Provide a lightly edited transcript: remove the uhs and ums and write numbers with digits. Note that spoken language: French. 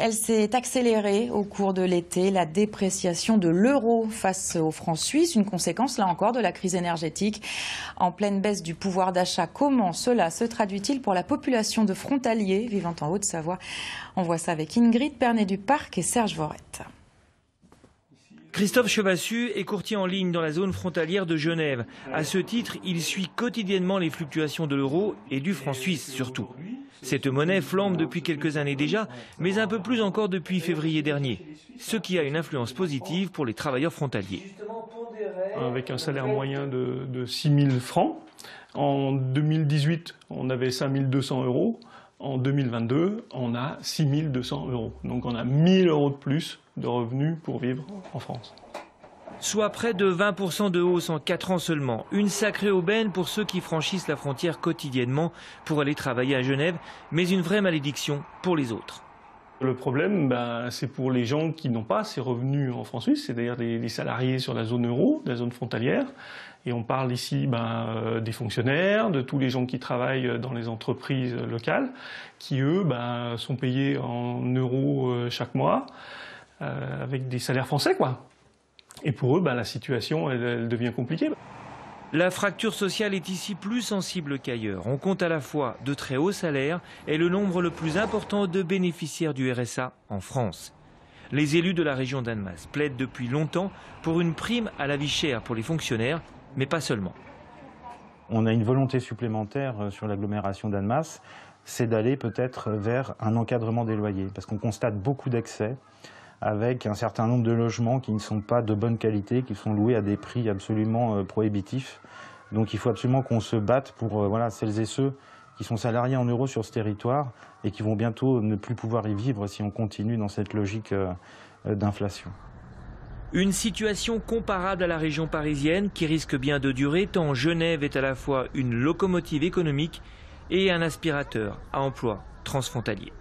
Elle s'est accélérée au cours de l'été. La dépréciation de l'euro face au franc suisse, une conséquence là encore de la crise énergétique. En pleine baisse du pouvoir d'achat, comment cela se traduit-il pour la population de frontaliers vivant en Haute-Savoie? On voit ça avec Ingrid Pernet-Duparc et Serge Vorette. Christophe Chevassus est courtier en ligne dans la zone frontalière de Genève. À ce titre, il suit quotidiennement les fluctuations de l'euro et du franc suisse surtout. Cette monnaie flambe depuis quelques années déjà, mais un peu plus encore depuis février dernier, ce qui a une influence positive pour les travailleurs frontaliers. Avec un salaire moyen de 6 000 francs, en 2018, on avait 5 200 euros. En 2022, on a 6 200 euros. Donc on a 1 000 euros de plus de revenus pour vivre en France. Soit près de 20% de hausse en 4 ans seulement. Une sacrée aubaine pour ceux qui franchissent la frontière quotidiennement pour aller travailler à Genève, mais une vraie malédiction pour les autres. Le problème, c'est pour les gens qui n'ont pas ces revenus en francs suisses, c'est-à-dire les salariés sur la zone euro, la zone frontalière. Et on parle ici des fonctionnaires, de tous les gens qui travaillent dans les entreprises locales, qui eux sont payés en euros chaque mois, avec des salaires français, quoi. Et pour eux, la situation, elle devient compliquée. La fracture sociale est ici plus sensible qu'ailleurs. On compte à la fois de très hauts salaires et le nombre le plus important de bénéficiaires du RSA en France. Les élus de la région d'Annemasse plaident depuis longtemps pour une prime à la vie chère pour les fonctionnaires, mais pas seulement. On a une volonté supplémentaire sur l'agglomération d'Annemasse, c'est d'aller peut-être vers un encadrement des loyers, parce qu'on constate beaucoup d'excès, avec un certain nombre de logements qui ne sont pas de bonne qualité, qui sont loués à des prix absolument prohibitifs. Donc il faut absolument qu'on se batte pour celles et ceux qui sont salariés en euros sur ce territoire et qui vont bientôt ne plus pouvoir y vivre si on continue dans cette logique d'inflation. Une situation comparable à la région parisienne qui risque bien de durer tant Genève est à la fois une locomotive économique et un aspirateur à emploi transfrontalier.